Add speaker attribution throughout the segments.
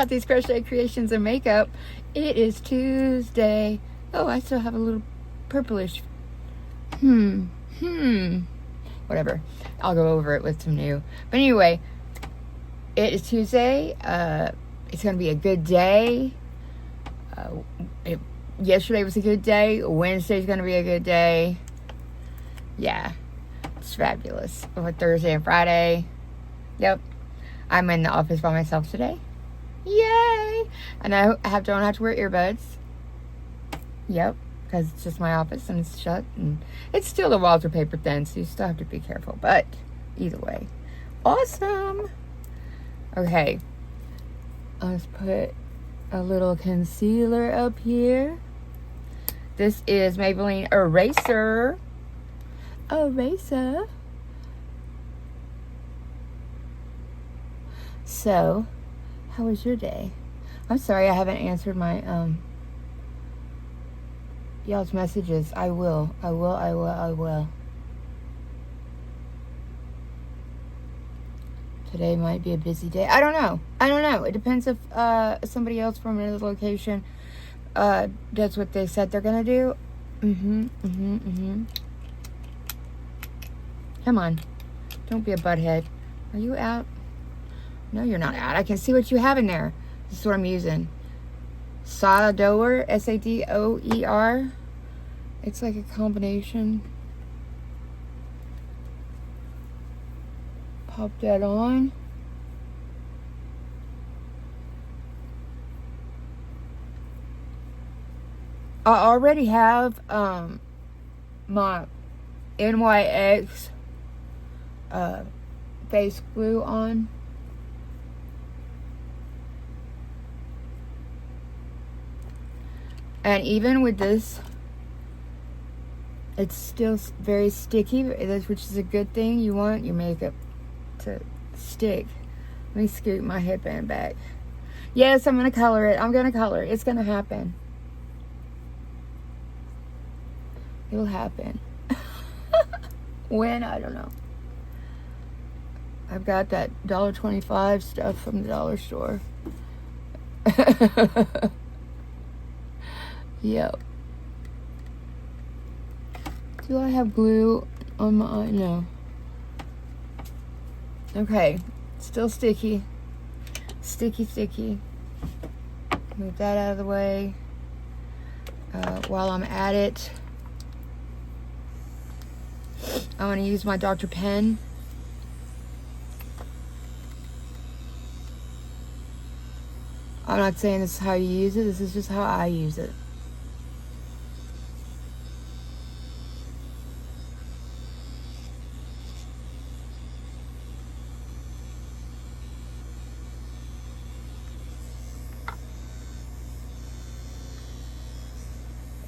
Speaker 1: Kathy's Crochet Creations and Makeup. It is Tuesday. Oh, I still have a little purplish. Whatever. I'll go over it with some new. But anyway, it is Tuesday. It's going to be a good day. Yesterday was a good day. Wednesday's going to be a good day. Yeah. It's fabulous. With Thursday and Friday. Yep. I'm in the office by myself today. Yay! And I don't have to wear earbuds. Yep. Because it's just my office and it's shut. And it's still the walls are paper thin, so you still have to be careful. But either way. Awesome! Okay. Let's put a little concealer up here. This is Maybelline Eraser. So, how was your day? I'm sorry I haven't answered my y'all's messages. I will. Today might be a busy day. I don't know. It depends if somebody else from another location does what they said they're gonna do. Come on. Don't be a butthead. Are you out? No, you're not out. I can see what you have in there. This is what I'm using. Sadoer, S-A-D-O-E-R. It's like a combination. Pop that on. I already have my NYX face glue on. And even with this, it's still very sticky, which is a good thing. You want your makeup to stick. Let me scoot my headband back. Yes, I'm going to color it. It's going to happen. It'll happen. When? I don't know. I've got that $1.25 stuff from the dollar store. Yep. Do I have glue on my eye? No. Okay. Still sticky. Sticky. Move that out of the way. While I'm at it, I want to use my Dr. Pen. I'm not saying this is how you use it. This is just how I use it.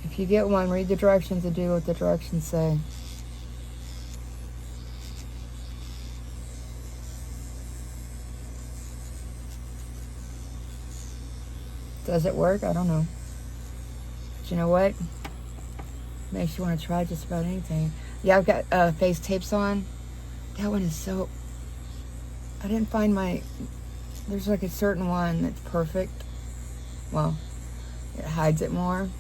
Speaker 1: If you get one, read the directions and do what the directions say. Does it work? I don't know. But you know what? Makes you want to try just about anything. Yeah, I've got face tapes on. That one is so... I didn't find my... There's like a certain one that's perfect. Well, it hides it more.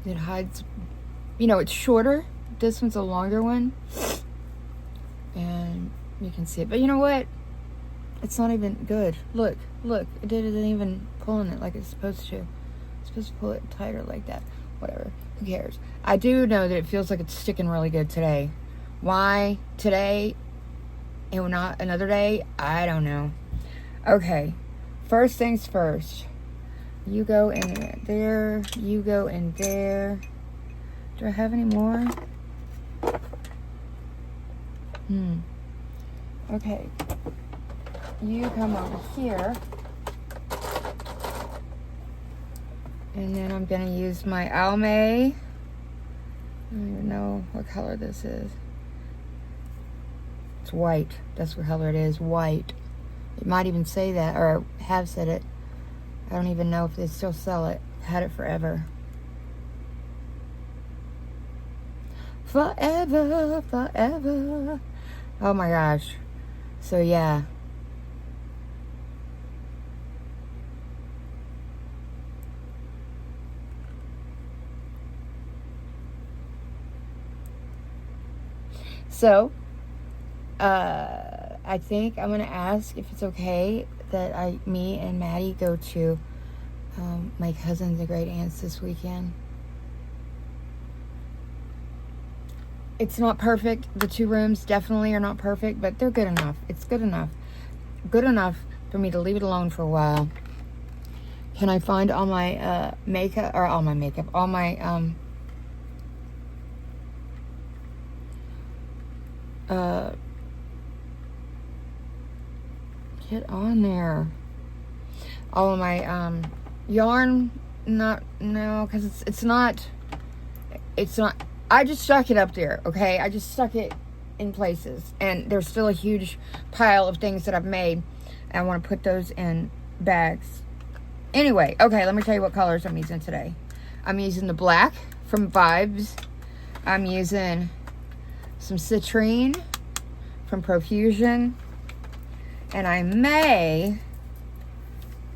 Speaker 1: It hides, you know, it's shorter. This one's a longer one. And you can see it. But you know what? It's not even good. Look. It didn't even pull on it like it's supposed to. It's supposed to pull it tighter like that. Whatever. Who cares? I do know that it feels like it's sticking really good today. Why today and not another day? I don't know. Okay. First things first. You go in there. You go in there. Do I have any more? Okay. You come over here. And then I'm going to use my Almay don't even know what color this is. It's white. That's what color it is. White. It might even say that, or have said it. I don't even know if they still sell it. I've had it forever. Forever, forever. Oh my gosh. So yeah. So, I think I'm gonna ask if it's okay that me and Maddie go to my cousins and great aunts this weekend. It's not perfect. The 2 rooms definitely are not perfect, but they're good enough. It's good enough. Good enough for me to leave it alone for a while. Can I find all my makeup, or all my makeup, all my get on there. All of my yarn, no, because it's not, I just stuck it up there, okay? I just stuck it in places, and there's still a huge pile of things that I've made, and I want to put those in bags. Anyway, okay, let me tell you what colors I'm using today. I'm using the black from Vibes. I'm using some citrine from Profusion, and I may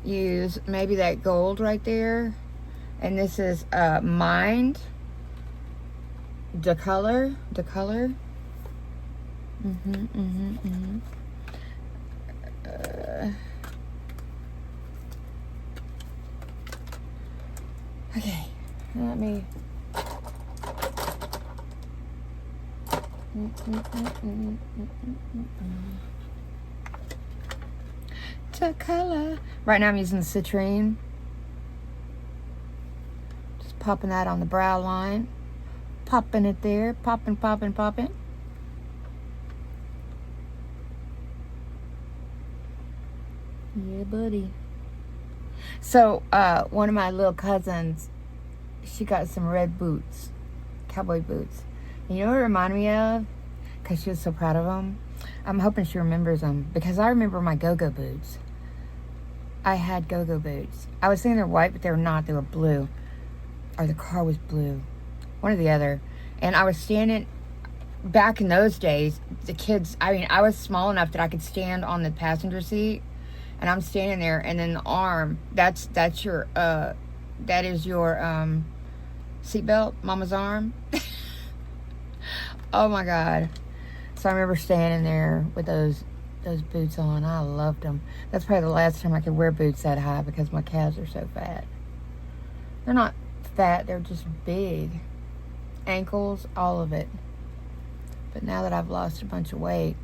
Speaker 1: use maybe that gold right there, and this is Mind the color okay, let me the color. Right now I'm using the citrine. Just popping that on the brow line. Popping it there. Popping. Yeah, buddy. So, one of my little cousins, she got some red boots. Cowboy boots. And you know what it reminded me of? Because she was so proud of them. I'm hoping she remembers them. Because I remember my go-go boots. I had go-go boots. I was thinking they're white, but they were not. They were blue. Or the car was blue. One or the other. And I was standing, back in those days, the kids, I mean, I was small enough that I could stand on the passenger seat. And I'm standing there, and then the arm, that is your seatbelt, mama's arm. Oh my God. So I remember standing there with those boots on. I loved them. That's probably the last time I could wear boots that high because my calves are so fat. They're not fat, they're just big. Ankles, all of it. But now that I've lost a bunch of weight,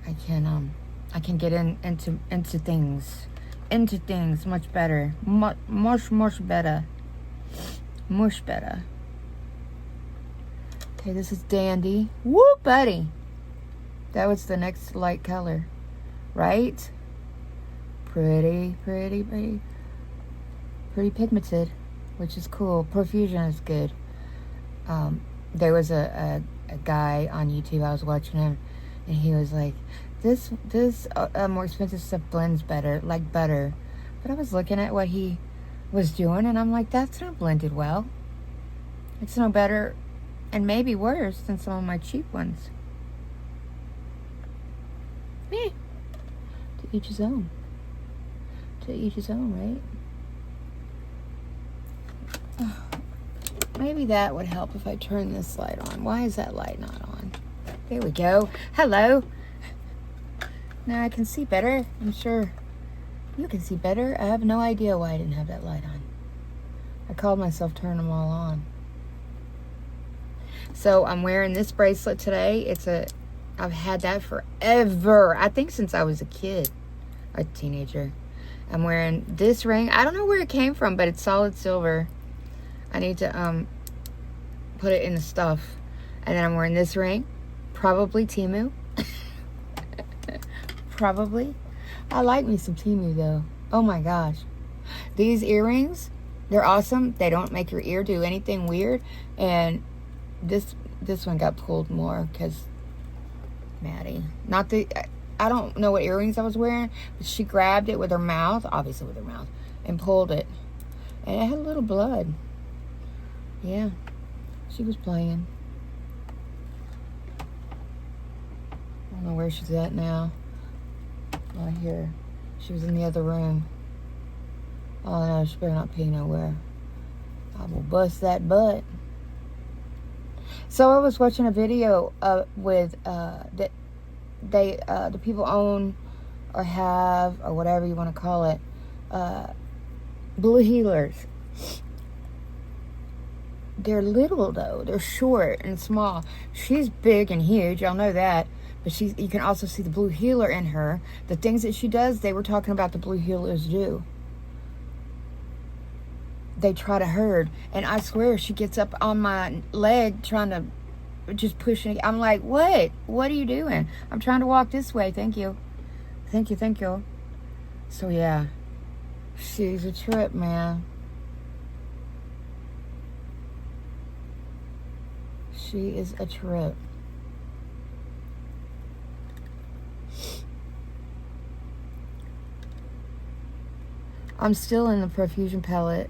Speaker 1: I can get into things much better, much better. Okay, this is Dandy. Woo, buddy. That was the next light color, right? Pretty pigmented, which is cool. Profusion is good. There was a guy on YouTube, I was watching him, and he was like, this more expensive stuff blends better, like butter. But I was looking at what he was doing, and I'm like, that's not blended well. It's no better, and maybe worse than some of my cheap ones. To each his own. To each his own, right? Maybe that would help if I turn this light on. Why is that light not on? There we go. Hello. Now I can see better. I'm sure you can see better. I have no idea why I didn't have that light on. I called myself turn them all on. So I'm wearing this bracelet today. I've had that forever. I think since I was a kid, a teenager. I'm wearing this ring. I don't know where it came from, but it's solid silver. I need to put it in the stuff. And then I'm wearing this ring. Probably Temu. Probably. I like me some Temu though. Oh my gosh. These earrings They're awesome. They don't make your ear do anything weird. And this one got pulled more because Maddie, I don't know what earrings I was wearing, but she grabbed it with her mouth, obviously with her mouth, and pulled it. And it had a little blood. Yeah, she was playing. I don't know where she's at now. Right here. She was in the other room. Oh no, she better not pee nowhere. I will bust that butt. So I was watching a video with that the people own or have, or whatever you want to call it, blue healers. They're little though. They're short and small. She's big and huge. Y'all know that. But you can also see the blue healer in her. The things that she does, they were talking about the blue healers do. They try to herd. And I swear she gets up on my leg trying to just push it. I'm like, what? What are you doing? I'm trying to walk this way. Thank you. Thank you. Thank you. So yeah. She's a trip, man. She is a trip. I'm still in the profusion palette.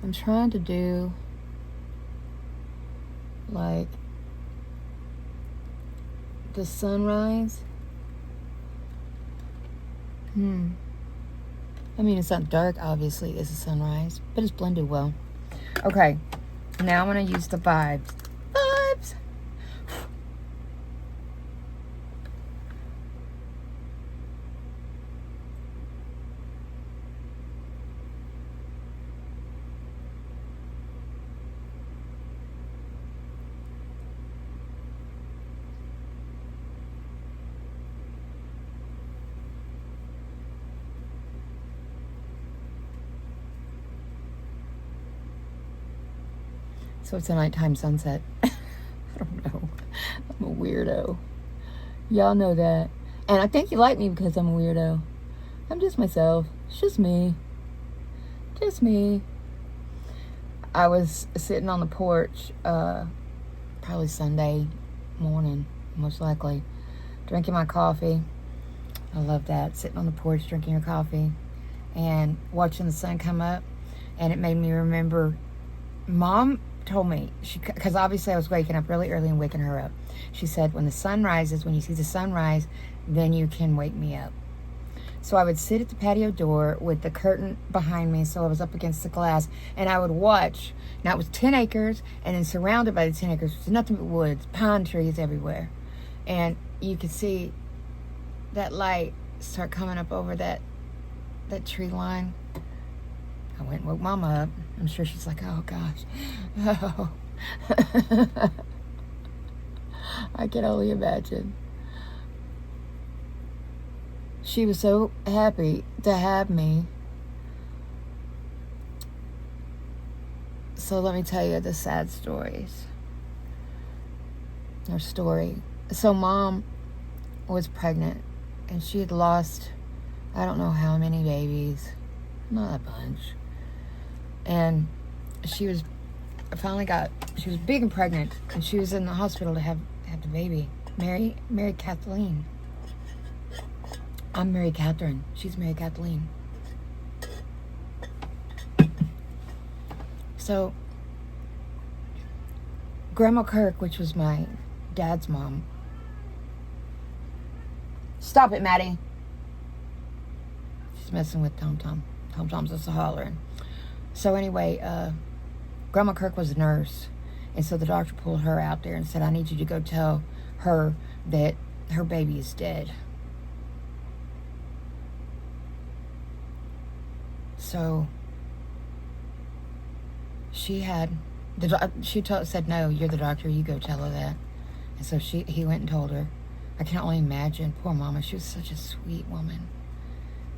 Speaker 1: I'm trying to do like the sunrise. I mean, it's not dark, obviously, it's a sunrise, but it's blended well. Okay, now I'm going to use the vibes. Vibes! So it's a nighttime sunset. I don't know. I'm a weirdo. Y'all know that. And I think you like me because I'm a weirdo. I'm just myself. It's just me. Just me. I was sitting on the porch, probably Sunday morning, most likely, drinking my coffee. I love that. Sitting on the porch, drinking your coffee, and watching the sun come up. And it made me remember, Mom told me, because obviously I was waking up really early and waking her up. She said, when the sun rises, when you see the sunrise, then you can wake me up. So I would sit at the patio door with the curtain behind me, so I was up against the glass, and I would watch. Now it was 10 acres, and then surrounded by the 10 acres was nothing but woods, pine trees everywhere. And you could see that light start coming up over that tree line. I went and woke Mama up. I'm sure she's like, oh gosh. Oh. I can only imagine. She was so happy to have me. So let me tell you the sad stories. Her story. So Mom was pregnant, and she had lost, I don't know how many babies. Not a bunch. And she was big and pregnant, and she was in the hospital to have the baby. Mary Kathleen. I'm Mary Catherine. She's Mary Kathleen. So Grandma Kirk, which was my dad's mom. Stop it, Maddie. She's messing with Tom Tom. Tom Tom's just hollering. So anyway, Grandma Kirk was a nurse, and so the doctor pulled her out there and said, I need you to go tell her that her baby is dead. So she said, no, you're the doctor, you go tell her that. And so he went and told her. I can only imagine, poor Mama, she was such a sweet woman.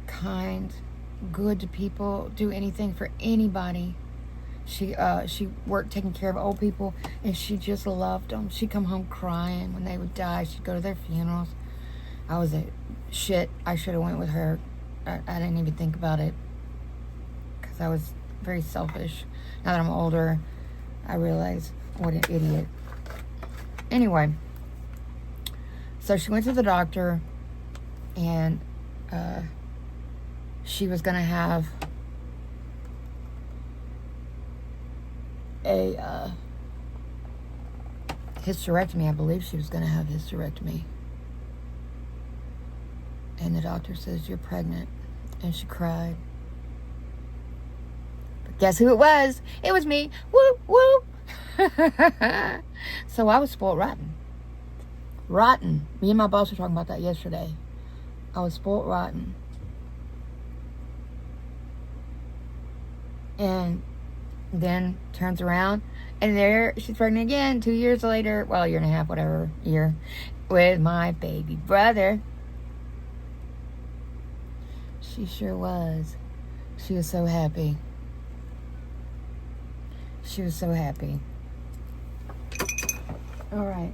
Speaker 1: Kind, good to people, do anything for anybody. She worked taking care of old people, and she just loved them. She'd come home crying when they would die. She'd go to their funerals. I was a shit. I should have went with her. I didn't even think about it because I was very selfish. Now that I'm older, I realize what an idiot. Anyway, so she went to the doctor, and she was going to have a hysterectomy. I believe she was going to have hysterectomy. And the doctor says, "You're pregnant." And she cried. But guess who it was? It was me. Whoop, whoop. So I was spoiled rotten. Rotten. Me and my boss were talking about that yesterday. I was spoiled rotten. And then turns around, and there she's pregnant again 2 years later. Well, a year and a half, whatever year, with my baby brother. She sure was. She was so happy. She was so happy. All right.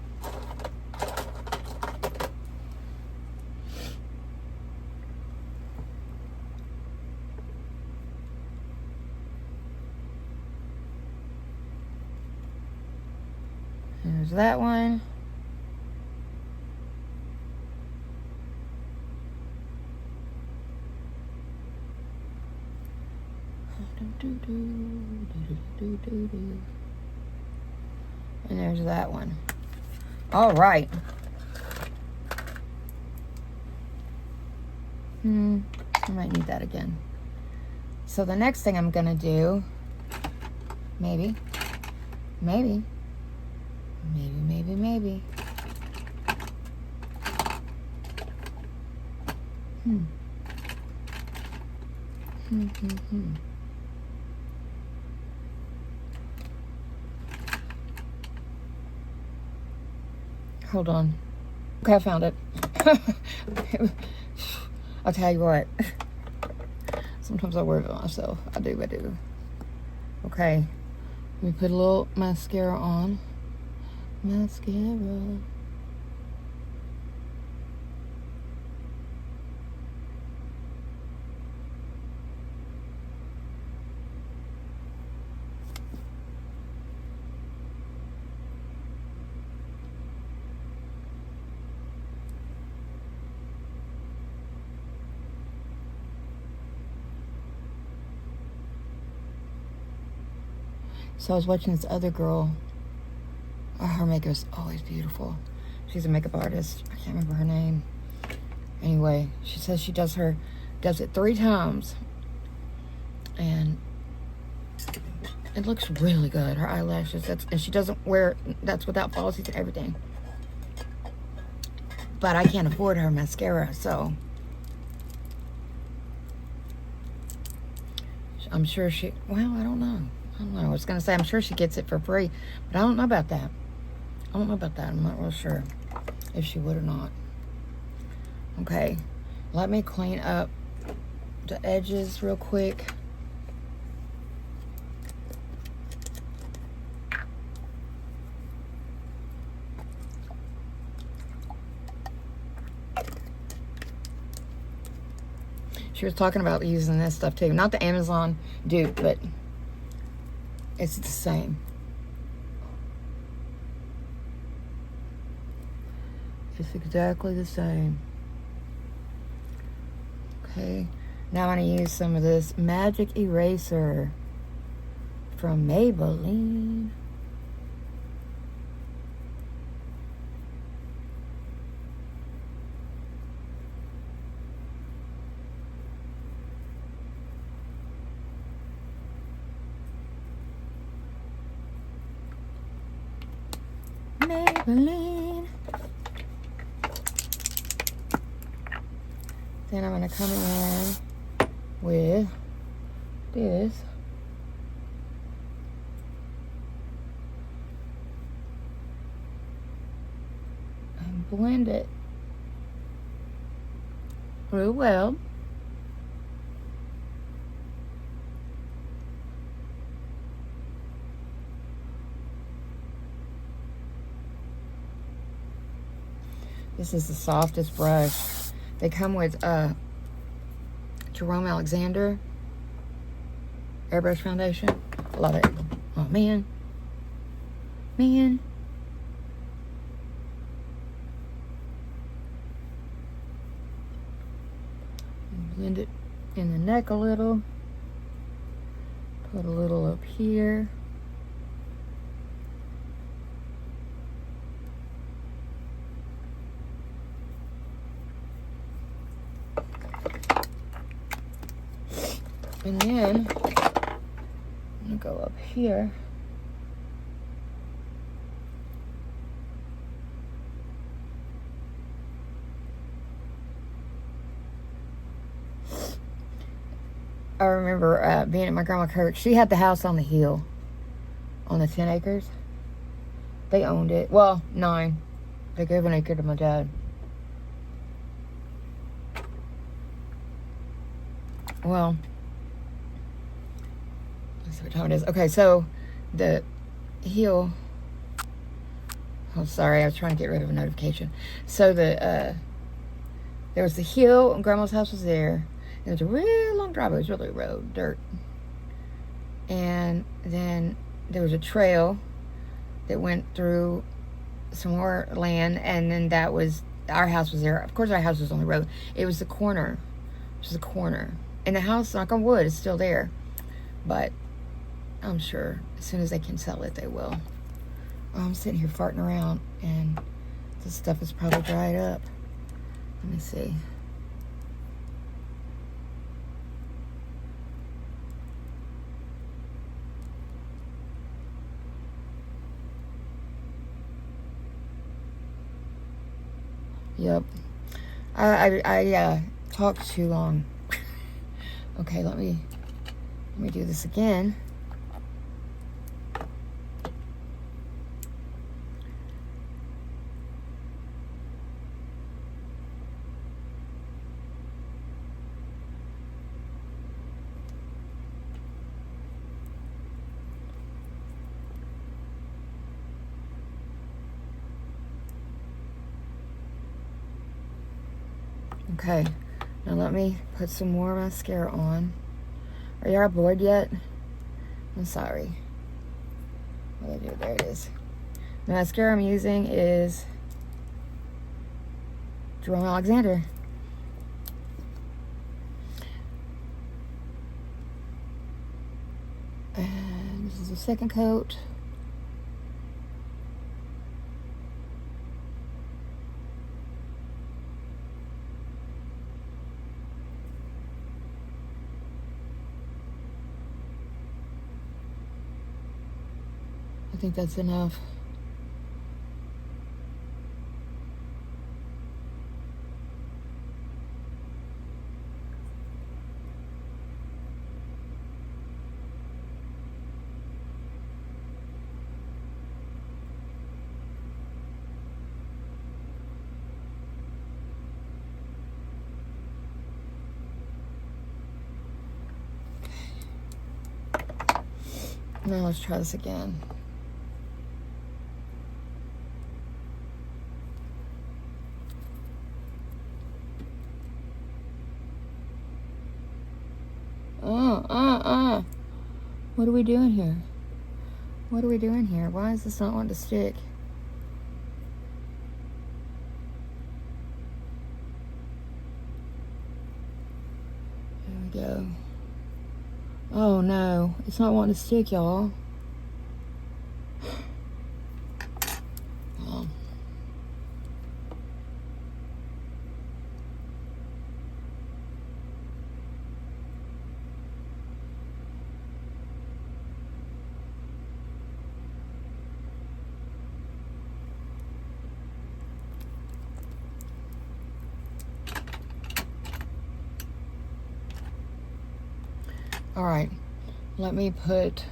Speaker 1: There's that one. And there's that one. All right. I might need that again. So the next thing I'm gonna do, maybe. Hold on. Okay, I found it. I'll tell you what. Sometimes I worry about myself. I do. Okay. Let me put a little mascara on. Mascara. So I was watching this other girl. Oh, her makeup is always beautiful. She's a makeup artist. I can't remember her name. Anyway, she says she does it 3 times. And it looks really good. Her eyelashes, and she doesn't wear, that's without falsies and everything. But I can't afford her mascara, so I'm sure well, I don't know. I was going to say I'm sure she gets it for free, but I don't know about that. I'm not real sure if she would or not. Okay, let me clean up the edges real quick. She was talking about using this stuff too. Not the Amazon dupe, but it's the same. It's exactly the same. Okay, now I'm going to use some of this Magic Eraser from Maybelline. Maybelline. Then I'm going to come in with this. And blend it real well. This is the softest brush. They come with Jerome Alexander airbrush foundation. Love it. Oh man. Man. Blend it in the neck a little. Put a little up here. And then I'm gonna go up here. I remember being at my grandma Kirk. She had the house on the hill, on the 10 acres. They owned it. Well, 9. They gave an acre to my dad. Well, let's see what time it is. Okay, so the hill. Oh, sorry, I was trying to get rid of a notification. So there was the hill, and Grandma's house was there. It was a real long driveway. It was really road, dirt. And then there was a trail that went through some more land, and then that was, our house was there. Of course, our house was on the road. It was the corner. It was the corner. And the house, knock on wood, is still there. But I'm sure as soon as they can sell it, they will. I'm sitting here farting around, and this stuff is probably dried up. Let me see. Yep. I talked too long. Okay, let me do this again. Okay, now let me put some more mascara on. Are y'all bored yet? I'm sorry. What did I do? There it is. The mascara I'm using is Jerome Alexander. And this is the second coat. I think that's enough. Now let's try this again. What are we doing here? What are we doing here? Why is this not wanting to stick? There we go. Oh no, it's not wanting to stick, y'all. All right, let me put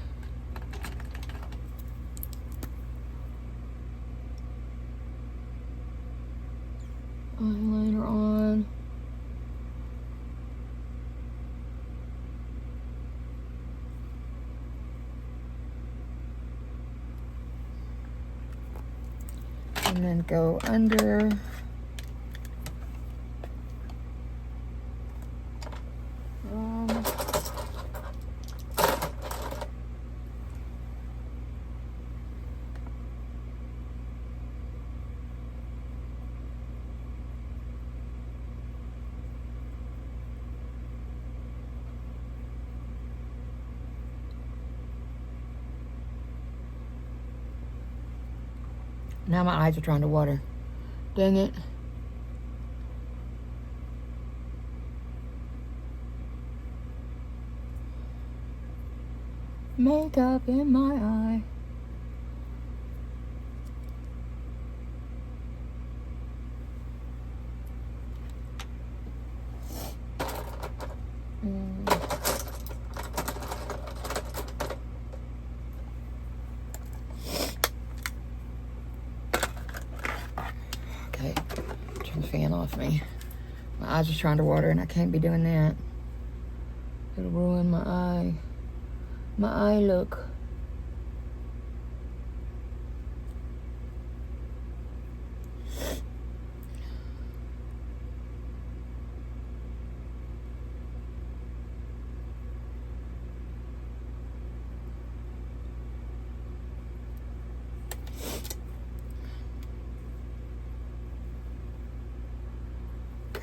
Speaker 1: eyeliner on. And then go under Now my eyes are trying to water. Dang it. Makeup in my eye. Okay, turn the fan off me. My eyes are trying to water and I can't be doing that. It'll ruin my eye. My eye look.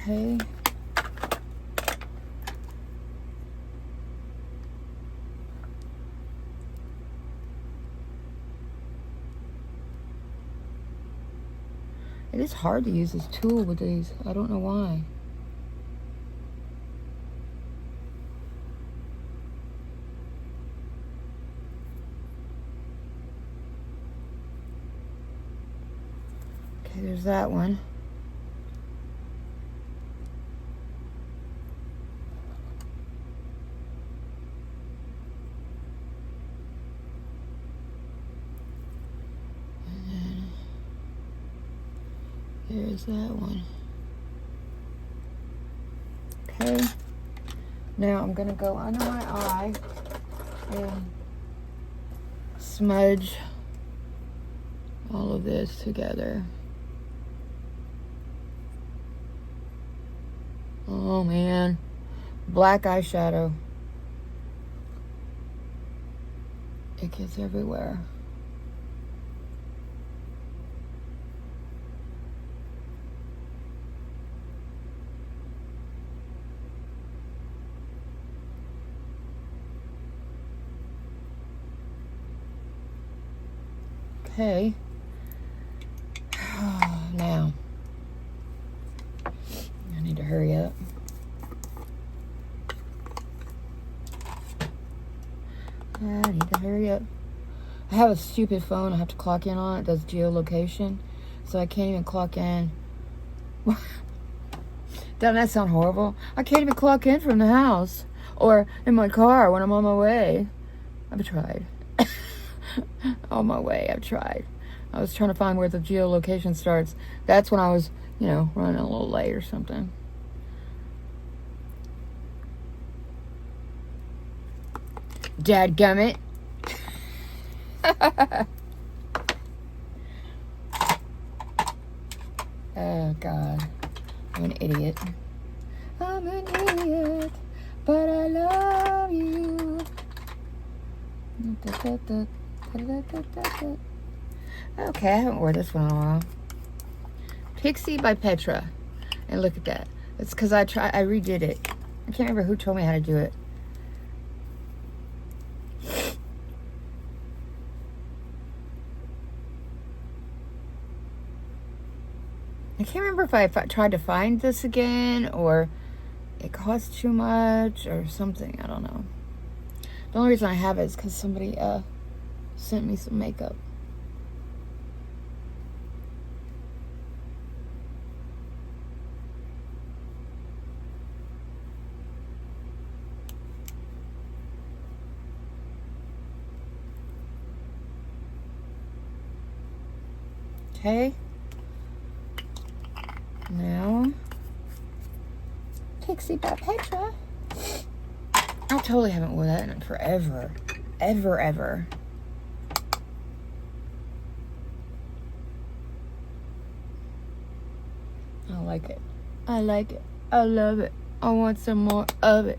Speaker 1: Okay. It is hard to use this tool with these. I don't know why. Okay, there's that one. There's that one. Okay. Now I'm going to go under my eye and smudge all of this together. Oh man. Black eyeshadow. It gets everywhere. Okay. Now, I need to hurry up. I need to hurry up. I have a stupid phone I have to clock in on. It does geolocation, so I can't even clock in. Doesn't that sound horrible? I can't even clock in from the house or in my car when I'm on my way. I've tried. On my way, I've tried. I was trying to find where the geolocation starts. That's when I was, you know, running a little late or something. Dadgummit. Oh, God. I'm an idiot. I'm an idiot, but I love you. Okay, I haven't worn this one in a while. Pixie by Petra. And look at that. It's because I redid it. I can't remember who told me how to do it. I can't remember if I tried to find this again or it cost too much or something. I don't know. The only reason I have it is because somebody sent me some makeup. Okay. Now, Pixie by Petra. I totally haven't worn that in forever. Ever. I like it. I like it. I love it. I want some more of it.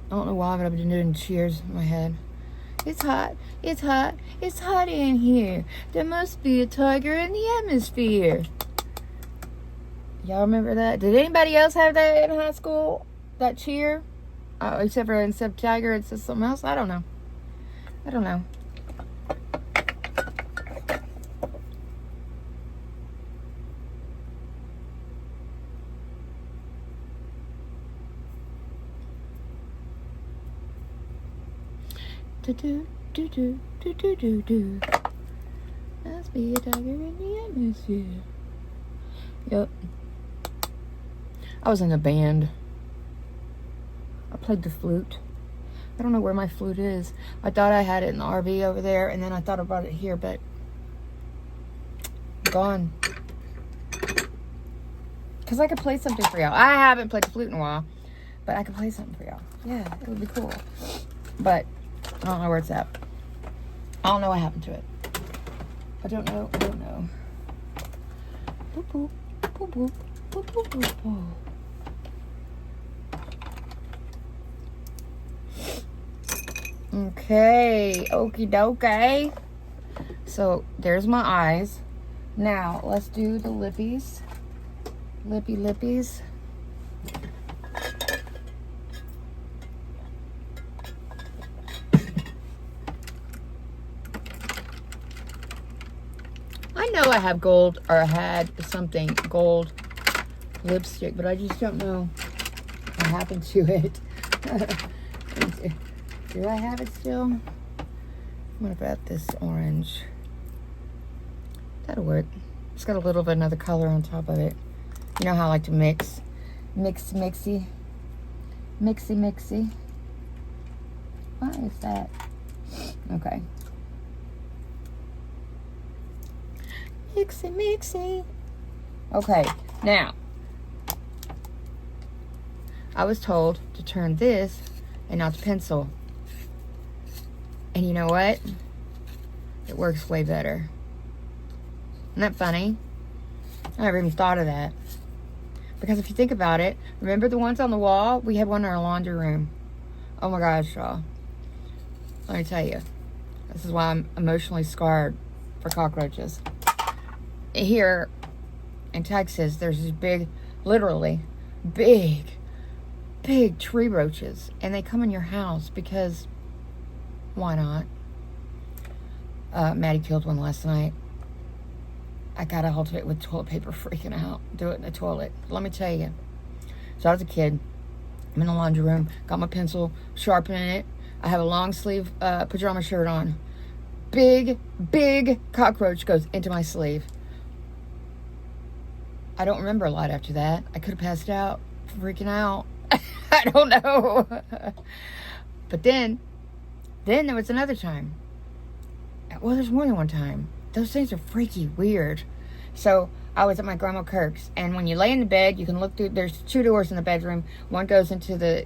Speaker 1: I don't know why, but I've been doing cheers in my head. It's hot. It's hot. It's hot in here. There must be a tiger in the atmosphere. Y'all remember that? Did anybody else have that in high school? That cheer? Except for instead of tiger, it's just something else? I don't know. Do do do do do do do do. Must be a tiger in the atmosphere. Yep. I was in a band. I played the flute. I don't know where my flute is. I thought I had it in the RV over there, and then I thought about it here, but gone. Because I could play something for y'all. I haven't played the flute in a while, but I could play something for y'all. Yeah, it would be cool. But I don't know where it's at. I don't know what happened to it. I don't know. I don't know. Boop, boop, boop, boop, boop, boop, boop, boop. Okay, okie dokie. So there's my eyes. Now let's do the lippies. Lippies. I know I have gold, or I had something gold lipstick, but I just don't know what happened to it. Do I have it still? What about this orange? That'll work. It's got a little bit of another color on top of it. You know how I like to mixy. Mixy. Why is that? Okay. Mixy. Okay, now I was told to turn this and not the pencil. And you know what? It works way better. Isn't that funny? I never even thought of that. Because if you think about it, remember the ones on the wall? We had one in our laundry room. Oh my gosh, y'all. Let me tell you. This is why I'm emotionally scarred for cockroaches. Here in Texas, there's these big, literally, big tree roaches. And they come in your house because, why not? Maddie killed one last night. I got a hold of it with toilet paper, freaking out. Do it in the toilet. Let me tell you. So I was a kid. I'm in the laundry room. Got my pencil, sharpening it. I have a long sleeve pajama shirt on. Big cockroach goes into my sleeve. I don't remember a lot after that. I could have passed out, freaking out. I don't know. But then there was another time. Well, there's more than one time. Those things are freaky weird. So I was at my grandma Kirk's, and when you lay in the bed, you can look through. There's 2 doors in the bedroom. One goes into the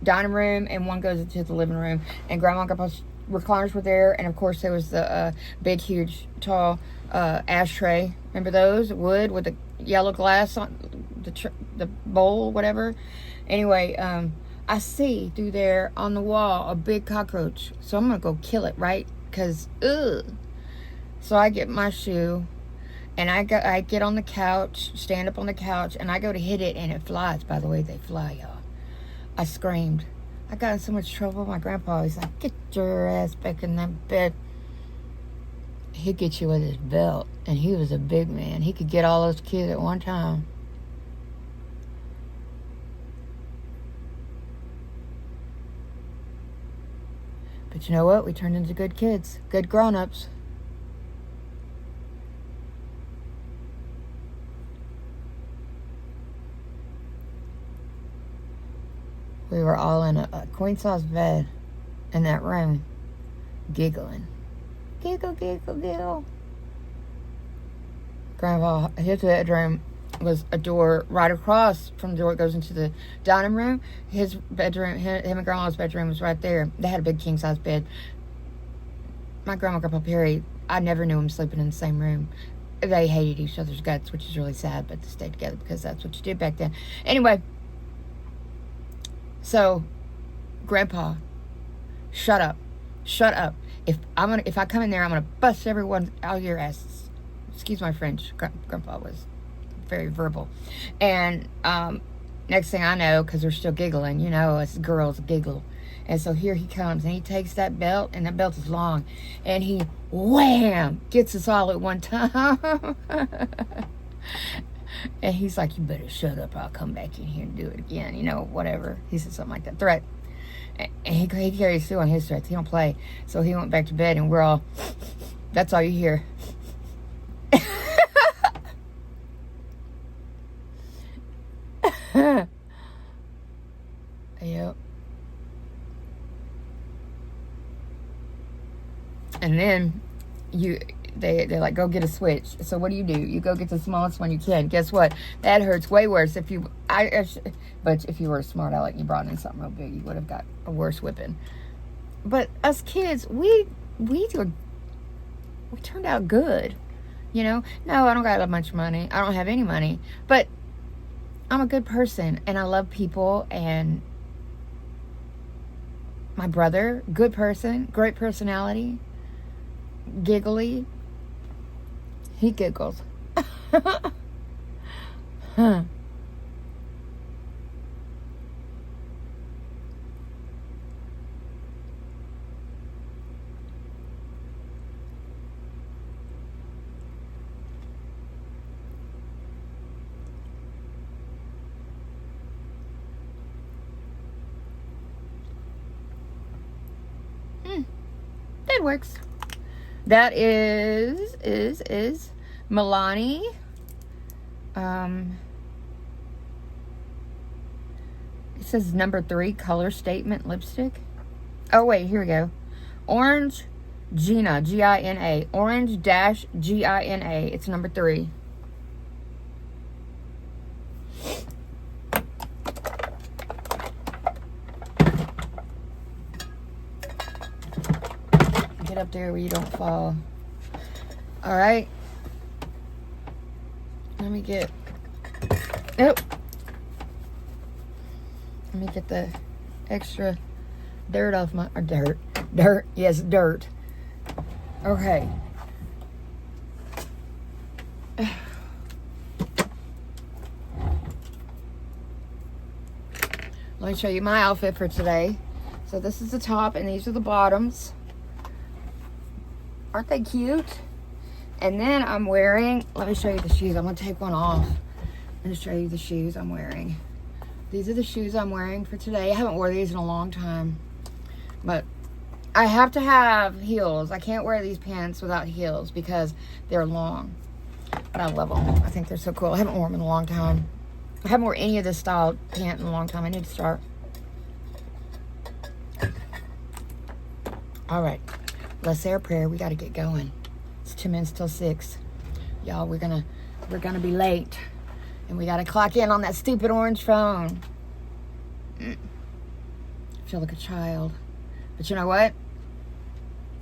Speaker 1: dining room, and one goes into the living room. And Grandma and Grandpa's recliners were there, and of course there was the big, huge, tall ashtray. Remember those? Wood with the yellow glass on the bowl, whatever. Anyway, I see through there on the wall a big cockroach. So I'm gonna go kill it, right? Because ugh. So I get my shoe, and I get on the couch, stand up on the couch, and I go to hit it, and it flies. By the way, they fly, y'all. I screamed. I got in so much trouble. My grandpa, he's like, get your ass back in that bed. He'd get you with his belt, and he was a big man. He could get all those kids at one time. But you know what? We turned into good kids, good grown-ups. We were all in a queen-size bed in that room, giggling. Giggle. Grandpa, his bedroom was a door right across from the door that goes into the dining room. His bedroom, him and Grandma's bedroom was right there. They had a big king-size bed. My Grandma and Grandpa Perry, I never knew them sleeping in the same room. They hated each other's guts, which is really sad, but they stayed together because that's what you did back then. Anyway, so, Grandpa, shut up. If I come in there, I'm gonna bust everyone out of your asses. Excuse my French. Grandpa was very verbal. And next thing I know, because we're still giggling, you know, us girls giggle. And so here he comes, and he takes that belt, and that belt is long, and he wham gets us all at one time. And he's like, you better shut up, I'll come back in here and do it again, you know, whatever. He said something like that, threat. And he carries Sue on his stretch. He don't play. So he went back to bed, and we're all, that's all you hear. Yep. And then they're like, go get a switch. So what do? You go get the smallest one you can. Guess what? That hurts way worse. But if you were smart aleck and you brought in something real big, you would have got a worse whipping. But us kids, we turned out good. You know? No, I don't got a bunch of money. I don't have any money. But I'm a good person, and I love people, and my brother, good person, great personality, giggly. He giggles. Huh. That works. That is Milani. It says number 3 color statement lipstick. Oh wait, here we go. Orange Gina, Gina. Orange dash Gina. It's number 3. Get up there where you don't fall. All right. Let me get. Nope. Let me get the extra dirt off my dirt. Yes, dirt. Okay. Let me show you my outfit for today. So this is the top and these are the bottoms. Aren't they cute? And then I'm wearing, let me show you the shoes. I'm going to take one off and show you the shoes I'm wearing. These are the shoes I'm wearing for today. I haven't worn these in a long time. But I have to have heels. I can't wear these pants without heels because they're long. But I love them. I think they're so cool. I haven't worn them in a long time. I haven't worn any of this style pant in a long time. I need to start. All right. Let's say our prayer. We got to get going. It's 2 minutes till 6. Y'all, we're gonna be late. And we got to clock in on that stupid orange phone. I feel like a child. But you know what?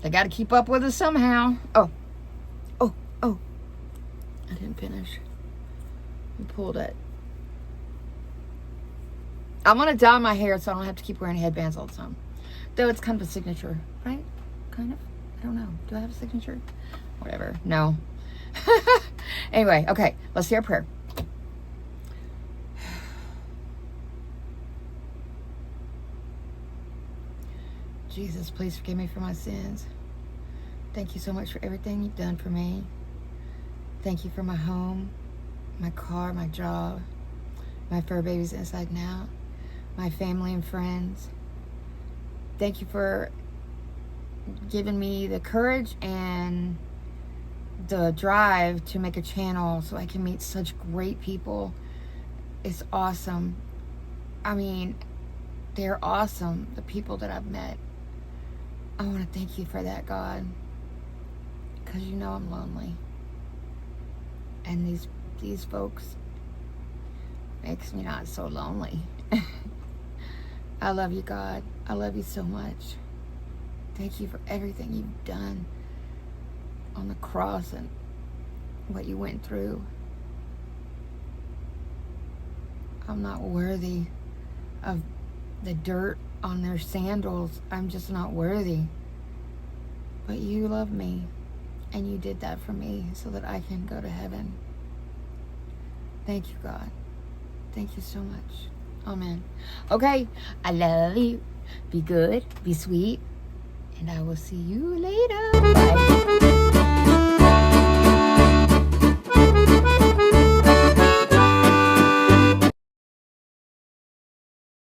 Speaker 1: They got to keep up with us somehow. Oh. I didn't finish. You pulled it. I'm going to dye my hair so I don't have to keep wearing headbands all the time. Though it's kind of a signature, right? Kind of. I don't know. Do I have a signature? Whatever. No. Anyway, okay. Let's say our prayer. Jesus, please forgive me for my sins. Thank you so much for everything you've done for me. Thank you for my home, my car, my job, my fur babies inside and out, my family and friends. Thank you for giving me the courage and the drive to make a channel so I can meet such great people. It's awesome. I mean, they're awesome, the people that I've met. I want to thank you for that, God, because you know I'm lonely. And these folks makes me not so lonely. I love you, God. I love you so much. Thank you for everything you've done on the cross and what you went through. I'm not worthy of the dirt on their sandals. I'm just not worthy. But you love me. And you did that for me so that I can go to heaven. Thank you, God. Thank you so much. Amen. Okay. I love you. Be good. Be sweet. And I will see you later. Bye.